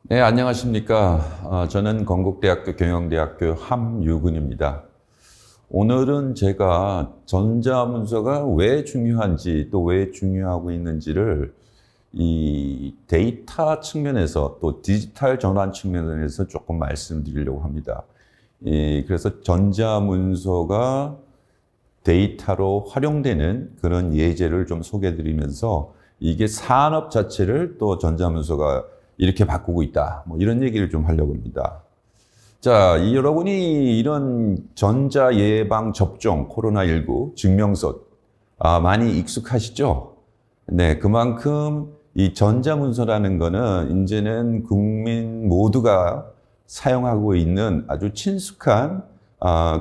네, 안녕하십니까. 저는 건국대학교 경영대학교 함유근입니다. 오늘은 제가 전자문서가 왜 중요한지 또 왜 중요하고 있는지를 이 데이터 측면에서 또 디지털 전환 측면에서 조금 말씀드리려고 합니다. 그래서 전자문서가 데이터로 활용되는 그런 예제를 좀 소개해드리면서 이게 산업 자체를 또 전자문서가 이렇게 바꾸고 있다. 뭐 이런 얘기를 좀 하려고 합니다. 자, 여러분이 이런 전자예방접종 코로나19 증명서 많이 익숙하시죠? 네, 그만큼 이 전자문서라는 거는 이제는 국민 모두가 사용하고 있는 아주 친숙한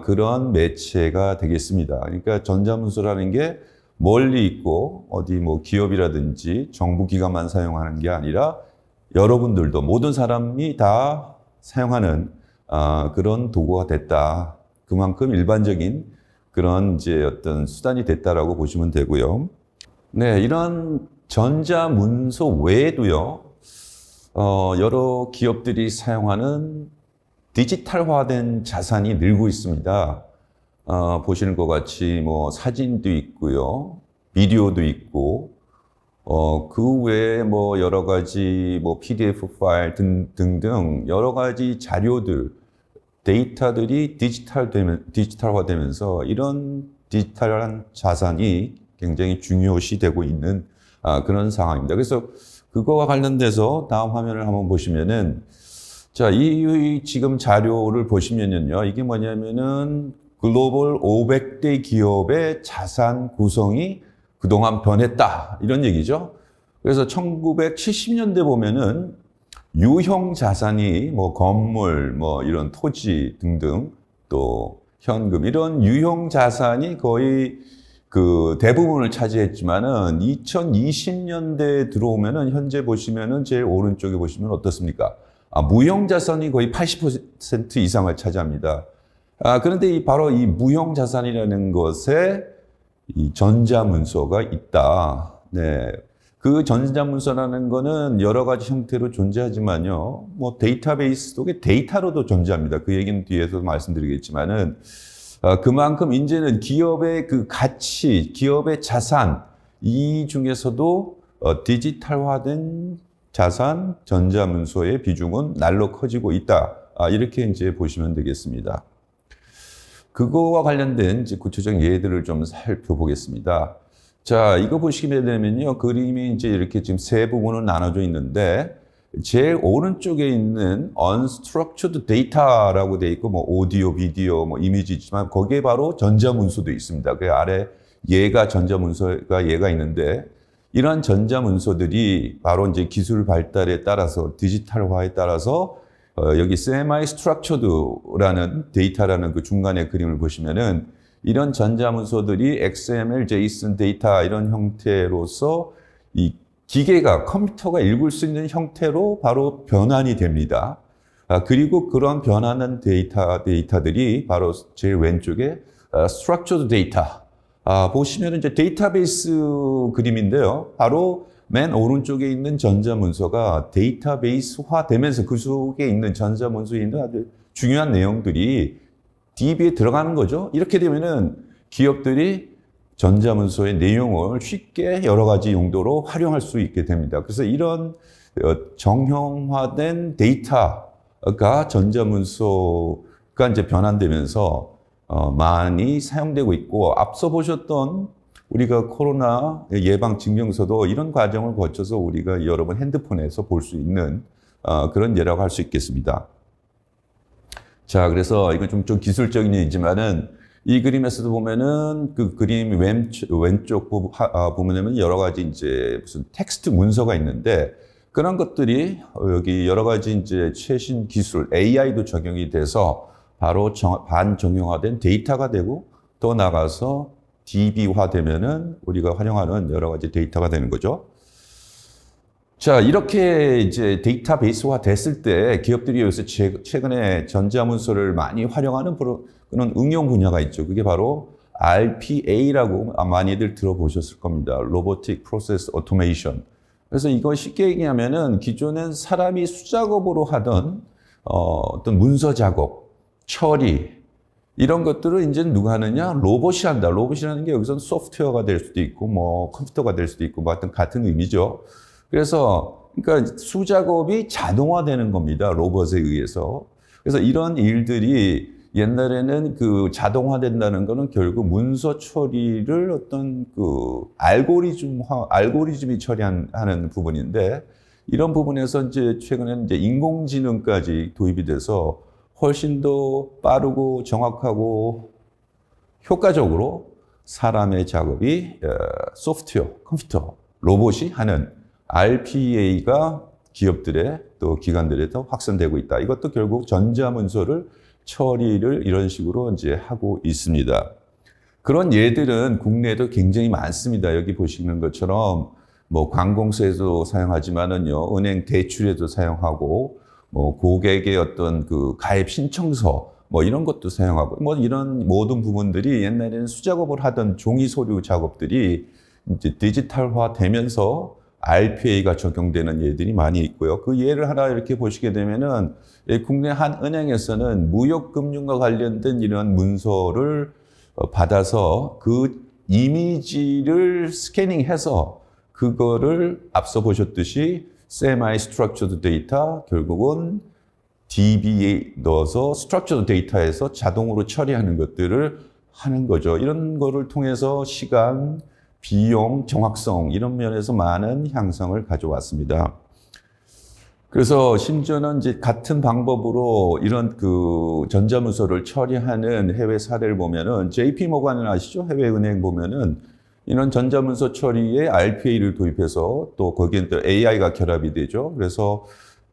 그런 매체가 되겠습니다. 그러니까 전자문서라는 게 멀리 있고 어디 뭐 기업이라든지 정부기관만 사용하는 게 아니라 여러분들도 모든 사람이 다 사용하는 그런 도구가 됐다. 그만큼 일반적인 그런 이제 어떤 수단이 됐다라고 보시면 되고요. 네, 이런 전자문서 외에도요, 여러 기업들이 사용하는 디지털화된 자산이 늘고 있습니다. 보시는 것 같이 뭐 사진도 있고요, 비디오도 있고, 그 외에 뭐 여러 가지 뭐 PDF 파일 등등 여러 가지 자료들, 데이터들이 디지털화되면서 이런 디지털한 자산이 굉장히 중요시 되고 있는 그런 상황입니다. 그래서 그거와 관련돼서 다음 화면을 한번 보시면은 자, 이 지금 자료를 보시면은요, 이게 뭐냐면은 글로벌 500대 기업의 자산 구성이 그동안 변했다. 이런 얘기죠. 그래서 1970년대 보면은 유형 자산이 뭐 건물, 뭐 이런 토지 등등 또 현금 이런 유형 자산이 거의 그 대부분을 차지했지만은 2020년대에 들어오면은 현재 보시면은 제일 오른쪽에 보시면 어떻습니까? 무형 자산이 거의 80% 이상을 차지합니다. 그런데 바로 이 무형 자산이라는 것에 이 전자문서가 있다. 네. 그 전자문서라는 거는 여러 가지 형태로 존재하지만요. 뭐 데이터베이스 속에 데이터로도 존재합니다. 그 얘기는 뒤에서 말씀드리겠지만은, 그만큼 이제는 기업의 그 가치, 기업의 자산, 이 중에서도 디지털화된 자산, 전자문서의 비중은 날로 커지고 있다. 이렇게 이제 보시면 되겠습니다. 그거와 관련된 이제 구체적인 예들을 좀 살펴보겠습니다. 자, 이거 보시게 되면요. 그림이 이제 이렇게 지금 세 부분으로 나눠져 있는데, 제일 오른쪽에 있는 unstructured data라고 되어 있고, 뭐, 오디오, 비디오, 뭐, 이미지 있지만, 거기에 바로 전자문서도 있습니다. 그 아래 전자문서가 얘가 있는데, 이러한 전자문서들이 바로 이제 기술 발달에 따라서, 디지털화에 따라서 여기 semi-structured라는 데이터라는 그 중간에 그림을 보시면은 이런 전자문서들이 XML, JSON 데이터 이런 형태로서 이 기계가 컴퓨터가 읽을 수 있는 형태로 바로 변환이 됩니다. 그리고 그런 변환한 데이터들이 바로 제일 왼쪽에 structured data. 보시면은 이제 데이터베이스 그림인데요. 바로 맨 오른쪽에 있는 전자문서가 데이터베이스화 되면서 그 속에 있는 전자문서에 있는 아주 중요한 내용들이 DB에 들어가는 거죠. 이렇게 되면은 기업들이 전자문서의 내용을 쉽게 여러 가지 용도로 활용할 수 있게 됩니다. 그래서 이런 정형화된 데이터가 전자문서가 이제 변환되면서 많이 사용되고 있고, 앞서 보셨던 우리가 코로나 예방 증명서도 이런 과정을 거쳐서 우리가 여러분 핸드폰에서 볼 수 있는 그런 예라고 할 수 있겠습니다. 자, 그래서 이건 좀 기술적인 얘기지만은 이 그림에서도 보면은 그 그림 왼쪽 보면은 여러 가지 이제 무슨 텍스트 문서가 있는데, 그런 것들이 여기 여러 가지 이제 최신 기술 AI도 적용이 돼서 바로 반정형화된 데이터가 되고, 또 나가서 DB화 되면은 우리가 활용하는 여러 가지 데이터가 되는 거죠. 자, 이렇게 이제 데이터베이스화 됐을 때 기업들이 여기서 최근에 전자문서를 많이 활용하는 그런 응용 분야가 있죠. 그게 바로 RPA라고 많이들 들어보셨을 겁니다. Robotic Process Automation. 그래서 이거 쉽게 얘기하면은 기존엔 사람이 수작업으로 하던 어떤 문서 작업, 처리 이런 것들을 이제 누가 하느냐? 로봇이 한다. 로봇이라는 게 여기서는 소프트웨어가 될 수도 있고 뭐 컴퓨터가 될 수도 있고 뭐 같은 의미죠. 그래서 그러니까 수작업이 자동화되는 겁니다. 로봇에 의해서. 그래서 이런 일들이 옛날에는 그 자동화된다는 거는 결국 문서 처리를 어떤 그 알고리즘이 처리하는 부분인데 이런 부분에서 이제 최근에는 이제 인공지능까지 도입이 돼서 훨씬 더 빠르고 정확하고 효과적으로 사람의 작업이 소프트웨어, 컴퓨터, 로봇이 하는 RPA가 기업들의 또 기관들에 더 확산되고 있다. 이것도 결국 전자문서를 처리를 이런 식으로 이제 하고 있습니다. 그런 예들은 국내에도 굉장히 많습니다. 여기 보시는 것처럼 뭐 관공서에도 사용하지만은요, 은행 대출에도 사용하고, 뭐 고객의 어떤 그 가입 신청서 뭐 이런 것도 사용하고, 뭐 이런 모든 부분들이 옛날에는 수작업을 하던 종이 서류 작업들이 이제 디지털화 되면서 RPA가 적용되는 예들이 많이 있고요. 그 예를 하나 이렇게 보시게 되면은 국내 한 은행에서는 무역금융과 관련된 이런 문서를 받아서 그 이미지를 스캐닝해서 그거를 앞서 보셨듯이 Semi-Structured Data 결국은 DB에 넣어서 Structured Data에서 자동으로 처리하는 것들을 하는 거죠. 이런 거를 통해서 시간, 비용, 정확성 이런 면에서 많은 향상을 가져왔습니다. 그래서 심지어는 이제 같은 방법으로 이런 그 전자문서를 처리하는 해외 사례를 보면은 JP 모건을 아시죠? 해외 은행 보면은 이런 전자문서 처리에 RPA를 도입해서 또 거기에 또 AI가 결합이 되죠. 그래서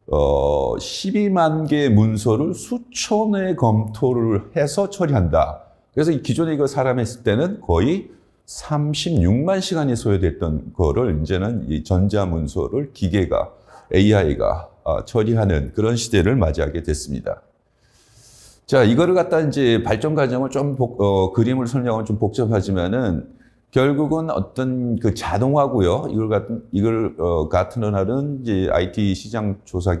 12만 개의 문서를 수천 회 검토를 해서 처리한다. 그래서 기존에 이거 사람 했을 때는 거의 36만 시간이 소요됐던 거를 이제는 이 전자문서를 기계가, AI가 처리하는 그런 시대를 맞이하게 됐습니다. 자, 이거를 갖다 이제 발전 과정을 좀 그림을 설명하면 좀 복잡하지만은 결국은 어떤 그 자동화고요. 이걸 가트너라는 이제 IT 시장 조사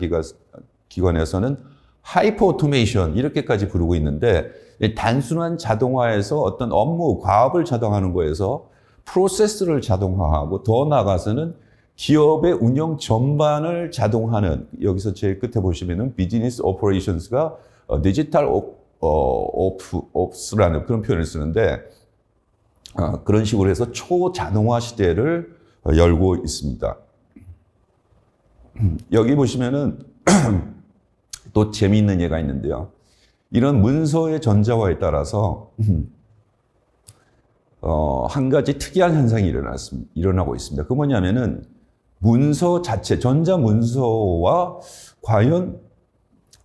기관에서는 하이퍼 오토메이션 이렇게까지 부르고 있는데 단순한 자동화에서 어떤 업무, 과업을 자동화하는 거에서 프로세스를 자동화하고 더 나아가서는 기업의 운영 전반을 자동화하는 여기서 제일 끝에 보시면은 비즈니스 오퍼레이션스가 디지털 옵스라는 그런 표현을 쓰는데 그런 식으로 해서 초자동화 시대를 열고 있습니다. 여기 보시면은 또 재미있는 예가 있는데요. 이런 문서의 전자화에 따라서 한 가지 특이한 현상이 일어나고 있습니다. 그 뭐냐면은 문서 자체, 전자문서와 과연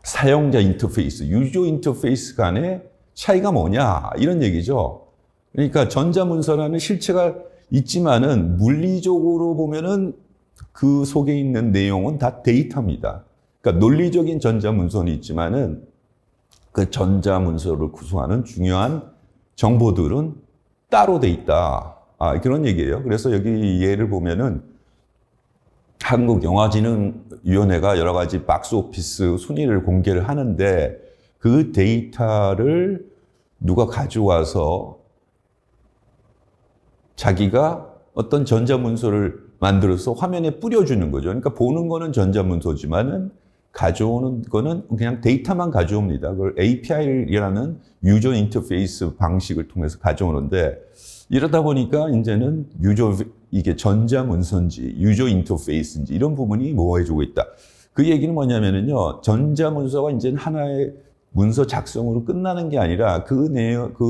사용자 인터페이스, 유저 인터페이스 간의 차이가 뭐냐 이런 얘기죠. 그러니까 전자문서라는 실체가 있지만은 물리적으로 보면은 그 속에 있는 내용은 다 데이터입니다. 그러니까 논리적인 전자문서는 있지만은 그 전자문서를 구성하는 중요한 정보들은 따로 돼 있다. 그런 얘기예요. 그래서 여기 예를 보면은 한국영화진흥위원회가 여러 가지 박스오피스 순위를 공개를 하는데 그 데이터를 누가 가져와서 자기가 어떤 전자문서를 만들어서 화면에 뿌려주는 거죠. 그러니까 보는 거는 전자문서지만은 가져오는 거는 그냥 데이터만 가져옵니다. 그걸 API라는 유저 인터페이스 방식을 통해서 가져오는데 이러다 보니까 이제는 이게 전자문서인지 유저 인터페이스인지 이런 부분이 모호해지고 있다. 그 얘기는 뭐냐면은요, 전자문서가 이제는 하나의 문서 작성으로 끝나는 게 아니라 그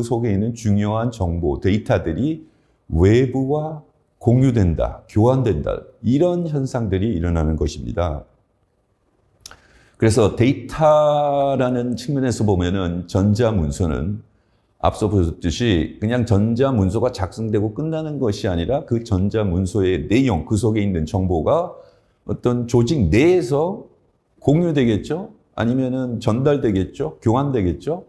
속에 있는 중요한 정보, 데이터들이 외부와 공유된다, 교환된다. 이런 현상들이 일어나는 것입니다. 그래서 데이터라는 측면에서 보면은 전자문서는 앞서 보셨듯이 그냥 전자문서가 작성되고 끝나는 것이 아니라 그 전자문서의 내용, 그 속에 있는 정보가 어떤 조직 내에서 공유되겠죠? 아니면은 전달되겠죠? 교환되겠죠?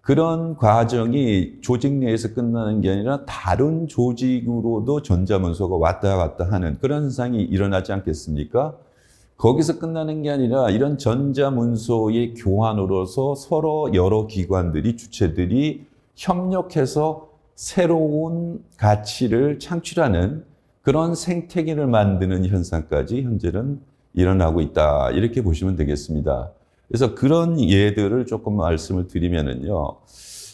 그런 과정이 조직 내에서 끝나는 게 아니라 다른 조직으로도 전자문서가 왔다 갔다 하는 그런 현상이 일어나지 않겠습니까? 거기서 끝나는 게 아니라 이런 전자문서의 교환으로서 서로 여러 기관들이, 주체들이 협력해서 새로운 가치를 창출하는 그런 생태계를 만드는 현상까지 현재는 일어나고 있다. 이렇게 보시면 되겠습니다. 그래서 그런 예들을 조금 말씀을 드리면은요.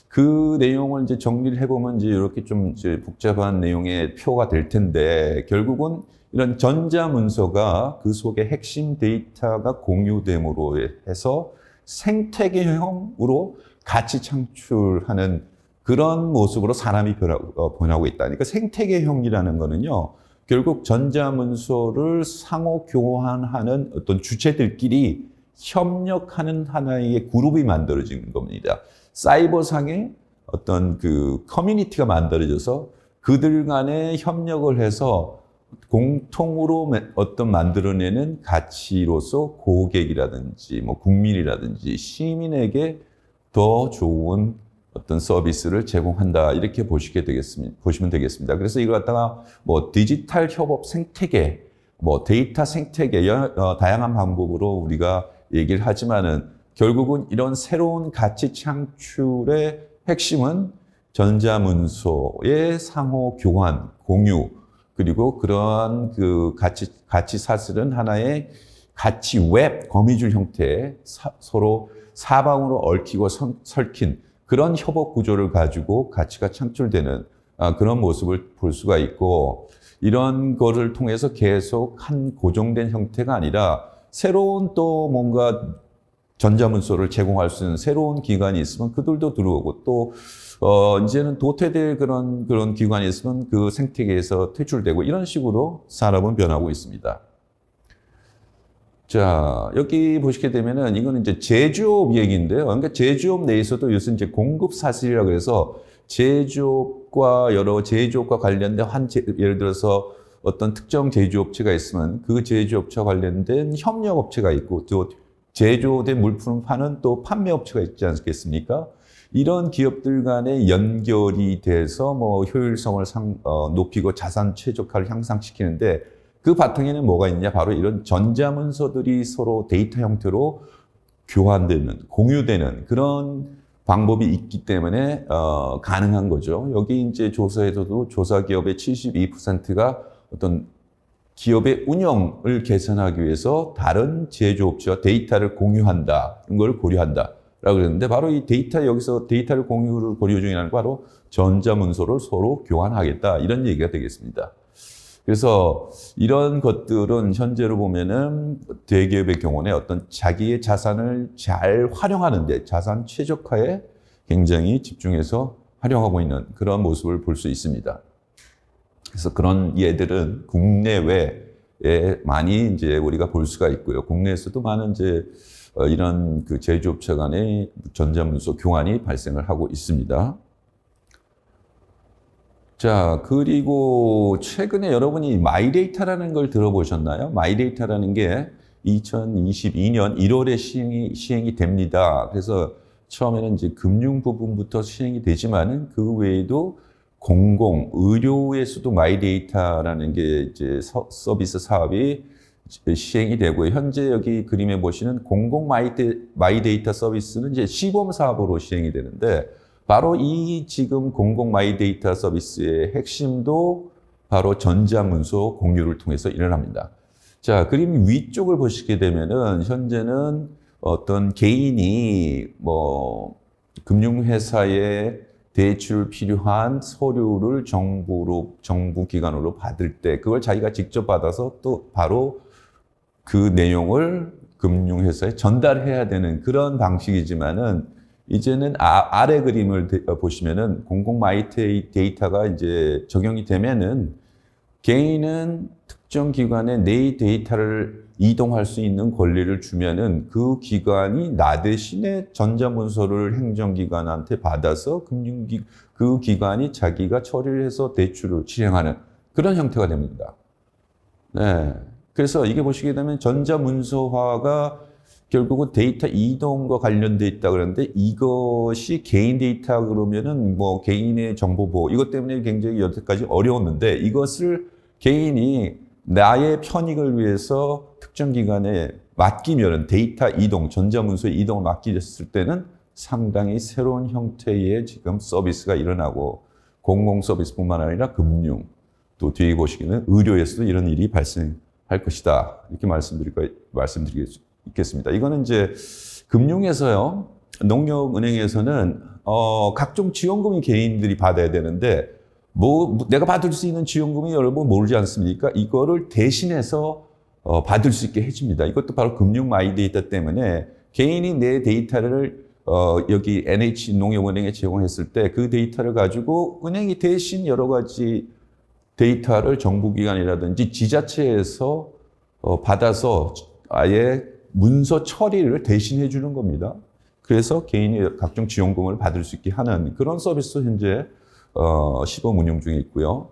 그 내용을 이제 정리를 해보면 이제 이렇게 좀 이제 복잡한 내용의 표가 될 텐데 결국은 이런 전자문서가 그 속에 핵심 데이터가 공유됨으로 해서 생태계형으로 가치 창출하는 그런 모습으로 사람이 변하고 있다. 그러니까 생태계형이라는 거는요. 결국 전자문서를 상호 교환하는 어떤 주체들끼리 협력하는 하나의 그룹이 만들어지는 겁니다. 사이버상의 어떤 그 커뮤니티가 만들어져서 그들 간에 협력을 해서 공통으로 어떤 만들어내는 가치로서 고객이라든지 뭐 국민이라든지 시민에게 더 좋은 어떤 서비스를 제공한다. 이렇게 보시면 되겠습니다. 그래서 이걸 갖다가 뭐 디지털 협업 생태계, 뭐 데이터 생태계, 다양한 방법으로 우리가 얘기를 하지만은 결국은 이런 새로운 가치 창출의 핵심은 전자문서의 상호 교환, 공유, 그리고 그러한 그 가치 사슬은 하나의 가치 웹, 거미줄 형태의 서로 사방으로 얽히고 설킨 그런 협업 구조를 가지고 가치가 창출되는 그런 모습을 볼 수가 있고 이런 거를 통해서 계속 한 고정된 형태가 아니라 새로운 또 뭔가 전자문서를 제공할 수 있는 새로운 기관이 있으면 그들도 들어오고 또 이제는 도태될 그런 기관이 있으면 그 생태계에서 퇴출되고 이런 식으로 산업은 변하고 있습니다. 자, 여기 보시게 되면은 이거는 이제 제조업 얘기인데요. 그러니까 제조업 내에서도 요새 이제 공급 사슬이라고 해서 제조업과 여러 제조업과 관련된 예를 들어서 어떤 특정 제조업체가 있으면 그 제조업체와 관련된 협력업체가 있고 또 제조된 물품을 파는 또 판매업체가 있지 않겠습니까? 이런 기업들 간에 연결이 돼서 뭐 효율성을 높이고 자산 최적화를 향상시키는데 그 바탕에는 뭐가 있냐? 바로 이런 전자문서들이 서로 데이터 형태로 교환되는, 공유되는 그런 방법이 있기 때문에 가능한 거죠. 여기 이제 조사에서도 조사 기업의 72%가 어떤 기업의 운영을 개선하기 위해서 다른 제조업체와 데이터를 공유한다. 이런 걸 고려한다. 라고 그랬는데 바로 이 데이터 여기서 데이터를 공유를 고려 중이라는 거 바로 전자문서를 서로 교환하겠다. 이런 얘기가 되겠습니다. 그래서 이런 것들은 현재로 보면은 대기업의 경우는 어떤 자기의 자산을 잘 활용하는데 자산 최적화에 굉장히 집중해서 활용하고 있는 그런 모습을 볼 수 있습니다. 그래서 그런 예들은 국내외에 많이 이제 우리가 볼 수가 있고요. 국내에서도 많은 이제 이런 그 제조업체 간의 전자문서 교환이 발생을 하고 있습니다. 자, 그리고 최근에 여러분이 마이데이터라는 걸 들어보셨나요? 마이데이터라는 게 2022년 1월에 시행이 됩니다. 그래서 처음에는 이제 금융 부분부터 시행이 되지만은 그 외에도 공공, 의료에서도 마이데이터라는 게 이제 서비스 사업이 시행이 되고요. 현재 여기 그림에 보시는 공공 마이데이터 서비스는 이제 시범 사업으로 시행이 되는데 바로 이 지금 공공 마이데이터 서비스의 핵심도 바로 전자문서 공유를 통해서 일어납니다. 자, 그림 위쪽을 보시게 되면은 현재는 어떤 개인이 뭐 금융회사에 대출 필요한 서류를 정부 기관으로 받을 때 그걸 자기가 직접 받아서 또 바로 그 내용을 금융회사에 전달해야 되는 그런 방식이지만은 이제는 아래 그림을 보시면은 공공 마이데이터가 이제 적용이 되면은 개인은 특정 기관에 내 데이터를 이동할 수 있는 권리를 주면은 그 기관이 나 대신에 전자문서를 행정기관한테 받아서 그 기관이 자기가 처리를 해서 대출을 실행하는 그런 형태가 됩니다. 네. 그래서 이게 보시게 되면 전자문서화가 결국은 데이터 이동과 관련돼 있다 그러는데 이것이 개인 데이터 그러면은 뭐 개인의 정보 보호 이것 때문에 굉장히 여태까지 어려웠는데 이것을 개인이 나의 편익을 위해서 특정 기관에 맡기면은 데이터 이동, 전자문서의 이동을 맡기셨을 때는 상당히 새로운 형태의 지금 서비스가 일어나고 공공 서비스뿐만 아니라 금융 또 뒤에 보시기는 의료에서도 이런 일이 발생할 것이다 이렇게 말씀드리겠습니다. 이거는 이제 금융에서요, 농협은행에서는 각종 지원금이 개인들이 받아야 되는데 내가 받을 수 있는 지원금이 여러분 모르지 않습니까? 이거를 대신해서 받을 수 있게 해줍니다. 이것도 바로 금융 마이데이터 때문에 개인이 내 데이터를 여기 NH 농협은행에 제공했을 때 그 데이터를 가지고 은행이 대신 여러 가지 데이터를 정부기관이라든지 지자체에서 받아서 아예 문서 처리를 대신해 주는 겁니다. 그래서 개인이 각종 지원금을 받을 수 있게 하는 그런 서비스 현재 시범 운영 중에 있고요.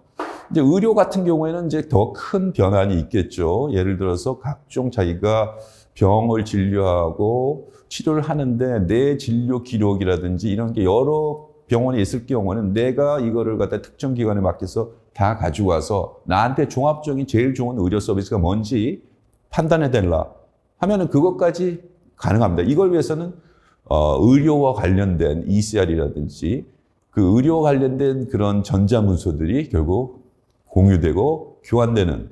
이제 의료 같은 경우에는 이제 더 큰 변환이 있겠죠. 예를 들어서 각종 자기가 병을 진료하고 치료를 하는데 내 진료 기록이라든지 이런 게 여러 병원에 있을 경우는 내가 이거를 갖다 특정 기관에 맡겨서 다 가지고 와서 나한테 종합적인 제일 좋은 의료 서비스가 뭔지 판단해 달라 하면은 그것까지 가능합니다. 이걸 위해서는 의료와 관련된 ECR이라든지 그 의료와 관련된 그런 전자문서들이 결국 공유되고 교환되는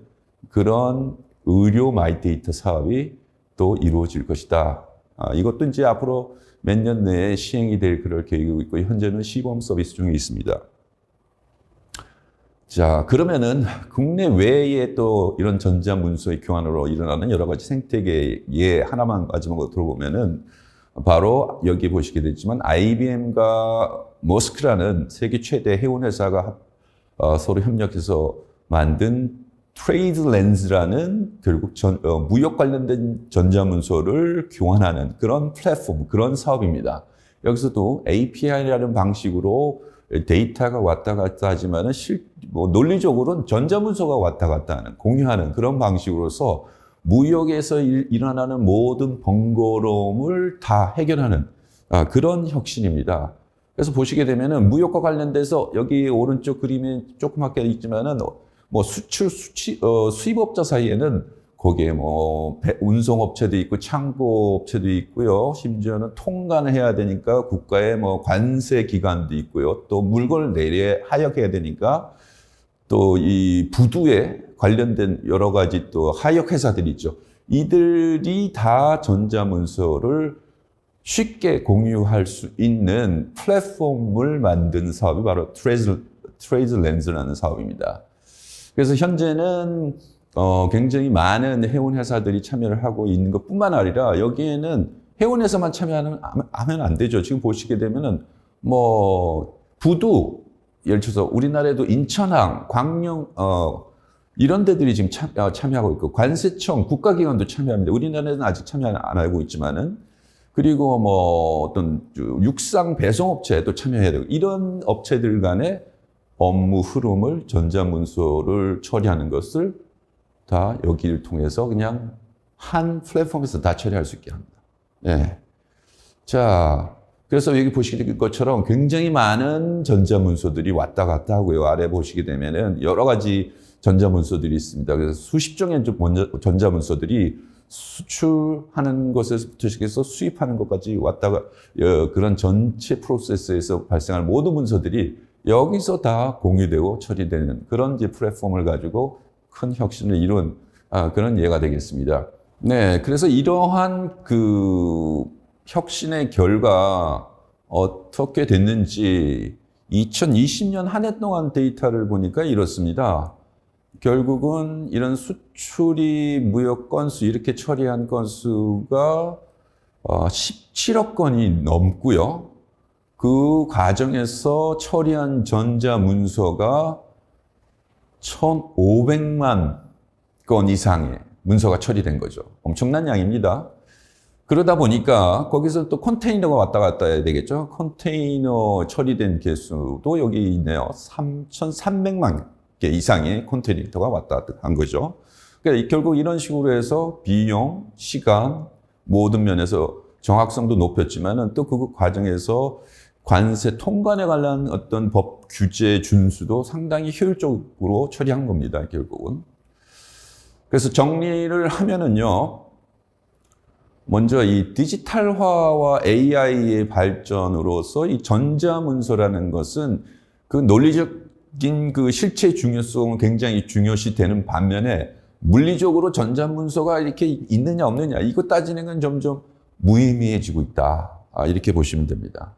그런 의료 마이데이터 사업이 또 이루어질 것이다. 이것도 이제 앞으로 몇 년 내에 시행이 될 그럴 계획이고 있고 현재는 시범 서비스 중에 있습니다. 자, 그러면은 국내 외에 또 이런 전자문서의 교환으로 일어나는 여러 가지 생태계에 하나만 마지막으로 들어보면은 바로 여기 보시게 되지만 IBM과 머스크라는 세계 최대 해운 회사가 서로 협력해서 만든 트레이드 렌즈라는 결국 무역 관련된 전자문서를 교환하는 그런 플랫폼, 그런 사업입니다. 여기서도 API라는 방식으로 데이터가 왔다 갔다 하지만은 논리적으로는 전자문서가 왔다 갔다 하는, 공유하는 그런 방식으로서 무역에서 일어나는 모든 번거로움을 다 해결하는 그런 혁신입니다. 그래서 보시게 되면은 무역과 관련돼서 여기 오른쪽 그림에 조그맣게 있지만은 뭐 수입업자 사이에는 거기에 뭐 운송업체도 있고 창고업체도 있고요. 심지어는 통관을 해야 되니까 국가의 뭐 관세 기관도 있고요. 또 물건을 하역해야 되니까 또 이 부두에 관련된 여러 가지 또 하역 회사들이 있죠. 이들이 다 전자문서를 쉽게 공유할 수 있는 플랫폼을 만든 사업이 바로 트레이드 렌즈라는 사업입니다. 그래서 현재는 굉장히 많은 해운 회사들이 참여를 하고 있는 것뿐만 아니라 여기에는 해운에서만 참여하면 안 되죠. 지금 보시게 되면은 뭐 부두 예를 들어서 우리나라에도 인천항, 광명 이런 데들이 지금 참여하고 있고 관세청, 국가기관도 참여합니다. 우리나라에는 아직 참여 안 하고 있지만은 그리고 뭐 어떤 육상 배송업체도 참여해야 되고 이런 업체들 간의 업무 흐름을 전자문서를 처리하는 것을 다 여기를 통해서 그냥 한 플랫폼에서 다 처리할 수 있게 합니다. 네. 자, 그래서 여기 보시는 것처럼 굉장히 많은 전자문서들이 왔다 갔다 하고요. 아래 보시게 되면은 여러 가지 전자문서들이 있습니다. 그래서 수십 종의 전자문서들이 수출하는 것에서부터 시작해서 수입하는 것까지 왔다가 그런 전체 프로세스에서 발생할 모든 문서들이 여기서 다 공유되고 처리되는 그런 이제 플랫폼을 가지고 큰 혁신을 이룬 그런 예가 되겠습니다. 네, 그래서 이러한 그 혁신의 결과 어떻게 됐는지 2020년 한 해 동안 데이터를 보니까 이렇습니다. 결국은 이런 수출이 무역 건수 이렇게 처리한 건수가 17억 건이 넘고요. 그 과정에서 처리한 전자문서가 1,500만 건 이상의 문서가 처리된 거죠. 엄청난 양입니다. 그러다 보니까 거기서 또 컨테이너가 왔다 갔다 해야 되겠죠. 컨테이너 처리된 개수도 여기 있네요. 3,300만 개 이상의 컨테이너가 왔다 갔다 한 거죠. 그러니까 결국 이런 식으로 해서 비용, 시간, 모든 면에서 정확성도 높였지만은 또 그 과정에서 관세 통관에 관한 어떤 법 규제 준수도 상당히 효율적으로 처리한 겁니다, 결국은. 그래서 정리를 하면은요, 먼저 이 디지털화와 AI의 발전으로서 이 전자문서라는 것은 그 논리적인 그 실체 중요성은 굉장히 중요시 되는 반면에 물리적으로 전자문서가 이렇게 있느냐 없느냐 이거 따지는 건 점점 무의미해지고 있다. 이렇게 보시면 됩니다.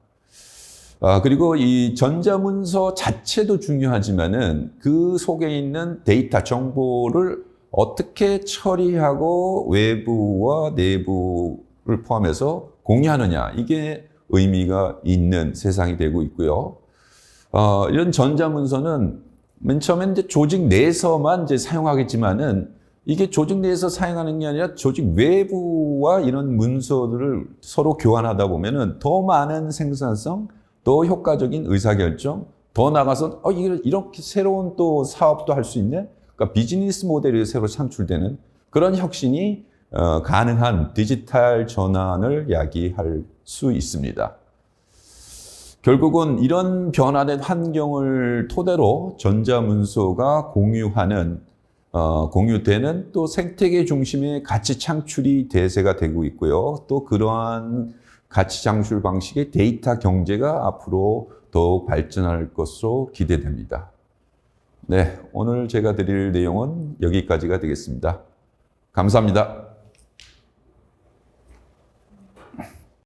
그리고 이 전자문서 자체도 중요하지만은 그 속에 있는 데이터, 정보를 어떻게 처리하고 외부와 내부를 포함해서 공유하느냐, 이게 의미가 있는 세상이 되고 있고요. 이런 전자문서는 맨 처음에 이제 조직 내에서만 이제 사용하겠지만은 이게 조직 내에서 사용하는 게 아니라 조직 외부와 이런 문서들을 서로 교환하다 보면은 더 많은 생산성, 더 효과적인 의사결정, 더 나가서 이렇게 새로운 또 사업도 할 수 있네. 그러니까 비즈니스 모델이 새로 창출되는 그런 혁신이 가능한 디지털 전환을 야기할 수 있습니다. 결국은 이런 변화된 환경을 토대로 전자문서가 공유되는 또 생태계 중심의 가치 창출이 대세가 되고 있고요. 또 그러한 가치 창출 방식의 데이터 경제가 앞으로 더욱 발전할 것으로 기대됩니다. 네, 오늘 제가 드릴 내용은 여기까지가 되겠습니다. 감사합니다.